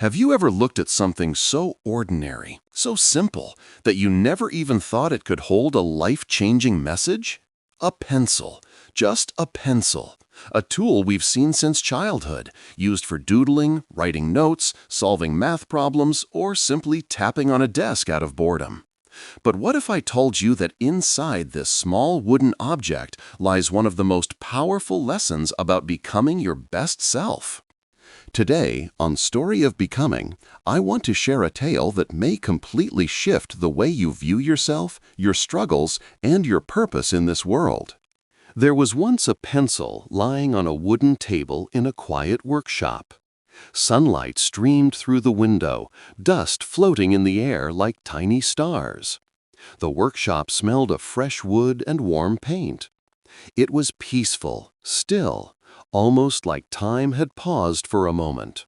Have you ever looked at something so ordinary, so simple, that you never even thought it could hold a life-changing message? A pencil. Just a pencil. A tool we've seen since childhood, used for doodling, writing notes, solving math problems, or simply tapping on a desk out of boredom. But what if I told you that inside this small wooden object lies one of the most powerful lessons about becoming your best self? Today, on Story of Becoming, I want to share a tale that may completely shift the way you view yourself, your struggles, and your purpose in this world. There was once a pencil lying on a wooden table in a quiet workshop. Sunlight streamed through the window, dust floating in the air like tiny stars. The workshop smelled of fresh wood and warm paint. It was peaceful, still, almost like time had paused for a moment.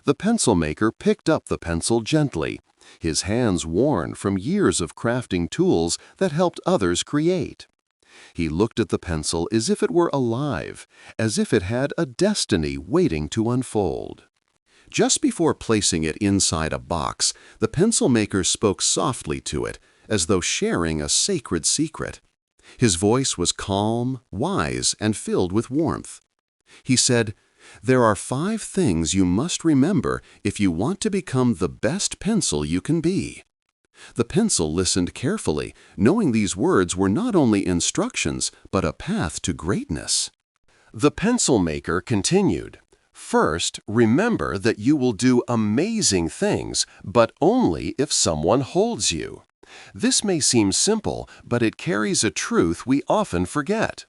The pencil maker picked up the pencil gently, his hands worn from years of crafting tools that helped others create. He looked at the pencil as if it were alive, as if it had a destiny waiting to unfold. Just before placing it inside a box, the pencil maker spoke softly to it, as though sharing a sacred secret. His voice was calm, wise, and filled with warmth. He said, "There are 5 things you must remember if you want to become the best pencil you can be." The pencil listened carefully, knowing these words were not only instructions, but a path to greatness. The pencil maker continued, "First, remember that you will do amazing things, but only if someone holds you." This may seem simple, but it carries a truth we often forget.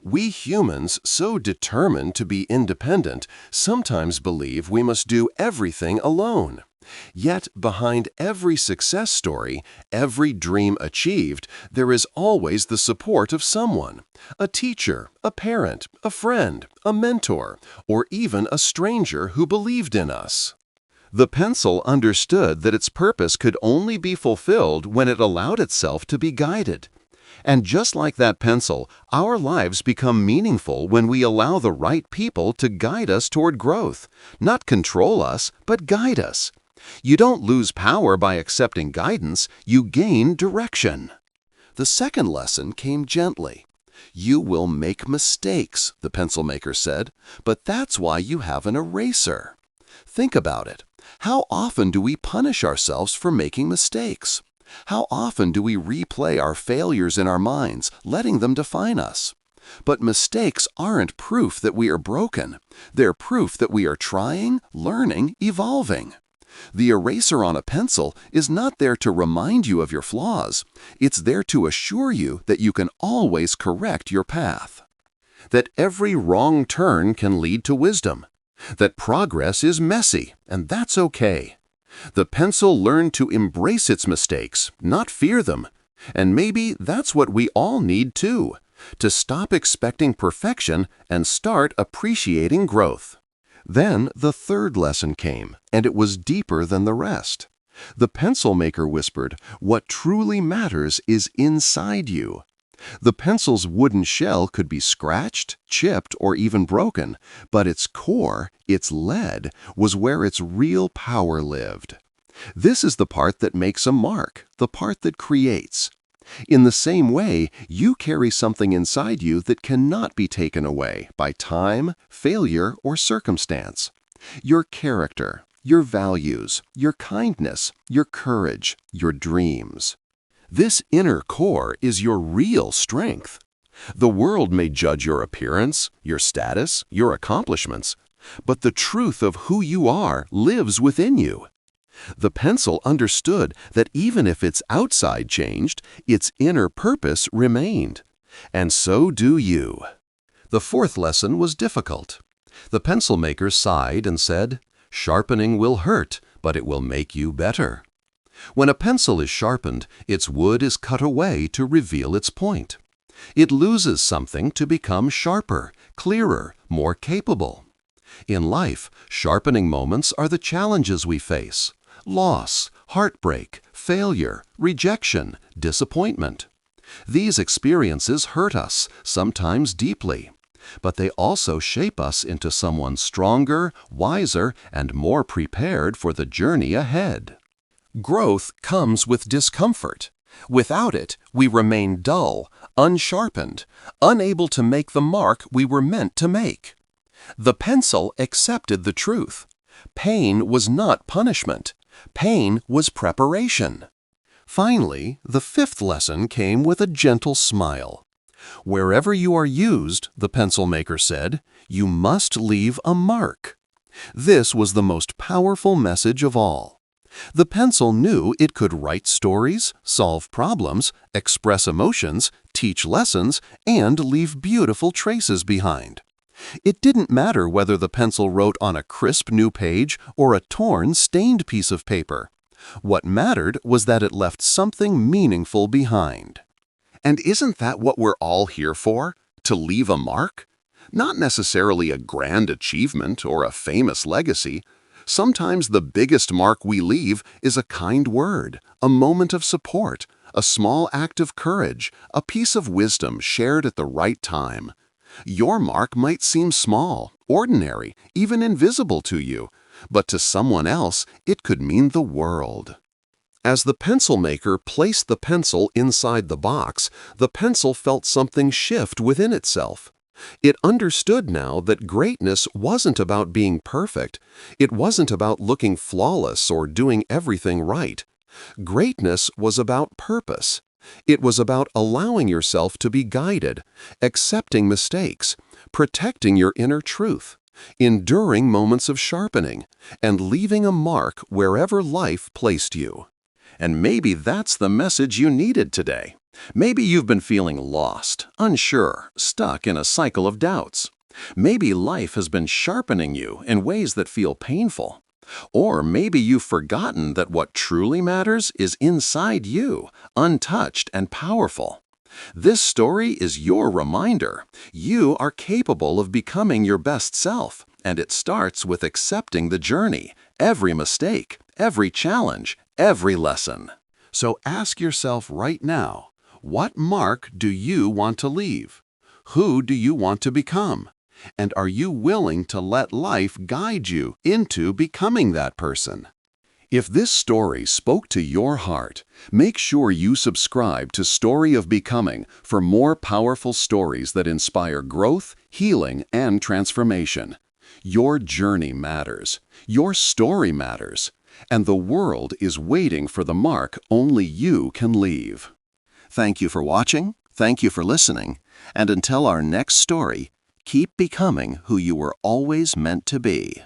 We humans, so determined to be independent, sometimes believe we must do everything alone. Yet, behind every success story, every dream achieved, there is always the support of someone: a teacher, a parent, a friend, a mentor, or even a stranger who believed in us. The pencil understood that its purpose could only be fulfilled when it allowed itself to be guided. And just like that pencil, our lives become meaningful when we allow the right people to guide us toward growth. Not control us, but guide us. You don't lose power by accepting guidance, you gain direction. The second lesson came gently. "You will make mistakes," the pencil maker said, "but that's why you have an eraser." Think about it. How often do we punish ourselves for making mistakes? How often do we replay our failures in our minds, letting them define us? But mistakes aren't proof that we are broken. They're proof that we are trying, learning, evolving. The eraser on a pencil is not there to remind you of your flaws. It's there to assure you that you can always correct your path. That every wrong turn can lead to wisdom. That progress is messy, and that's okay. The pencil learned to embrace its mistakes, not fear them. And maybe that's what we all need too, to stop expecting perfection and start appreciating growth. Then the third lesson came, and it was deeper than the rest. The pencil maker whispered, "What truly matters is inside you." The pencil's wooden shell could be scratched, chipped, or even broken, but its core, its lead, was where its real power lived. This is the part that makes a mark, the part that creates. In the same way, you carry something inside you that cannot be taken away by time, failure, or circumstance. Your character, your values, your kindness, your courage, your dreams. This inner core is your real strength. The world may judge your appearance, your status, your accomplishments, but the truth of who you are lives within you. The pencil understood that even if its outside changed, its inner purpose remained. And so do you. The fourth lesson was difficult. The pencil maker sighed and said, "Sharpening will hurt, but it will make you better." When a pencil is sharpened, its wood is cut away to reveal its point. It loses something to become sharper, clearer, more capable. In life, sharpening moments are the challenges we face: loss, heartbreak, failure, rejection, disappointment. These experiences hurt us, sometimes deeply. but they also shape us into someone stronger, wiser, and more prepared for the journey ahead. Growth comes with discomfort. Without it, we remain dull, unsharpened, unable to make the mark we were meant to make. The pencil accepted the truth. Pain was not punishment. Pain was preparation. Finally, the fifth lesson came with a gentle smile. Wherever you are used, the pencil maker said, you must leave a mark. This was the most powerful message of all. The pencil knew it could write stories, solve problems, express emotions, teach lessons, and leave beautiful traces behind. It didn't matter whether the pencil wrote on a crisp new page or a torn, stained piece of paper. What mattered was that it left something meaningful behind. And isn't that what we're all here for? To leave a mark? Not necessarily a grand achievement or a famous legacy. Sometimes the biggest mark we leave is a kind word, a moment of support, a small act of courage, a piece of wisdom shared at the right time. Your mark might seem small, ordinary, even invisible to you, but to someone else it could mean the world. As the pencil maker placed the pencil inside the box, the pencil felt something shift within itself. It understood now that greatness wasn't about being perfect. It wasn't about looking flawless or doing everything right. Greatness was about purpose. It was about allowing yourself to be guided, accepting mistakes, protecting your inner truth, enduring moments of sharpening, and leaving a mark wherever life placed you. And maybe that's the message you needed today. Maybe you've been feeling lost, unsure, stuck in a cycle of doubts. Maybe life has been sharpening you in ways that feel painful. Or maybe you've forgotten that what truly matters is inside you, untouched and powerful. This story is your reminder. You are capable of becoming your best self, and it starts with accepting the journey, every mistake, every challenge, every lesson. So ask yourself right now, what mark do you want to leave? Who do you want to become? And are you willing to let life guide you into becoming that person? If this story spoke to your heart, make sure you subscribe to Story of Becoming for more powerful stories that inspire growth, healing, and transformation. Your journey matters. Your story matters. And the world is waiting for the mark only you can leave. Thank you for watching. Thank you for listening. And until our next story, keep becoming who you were always meant to be.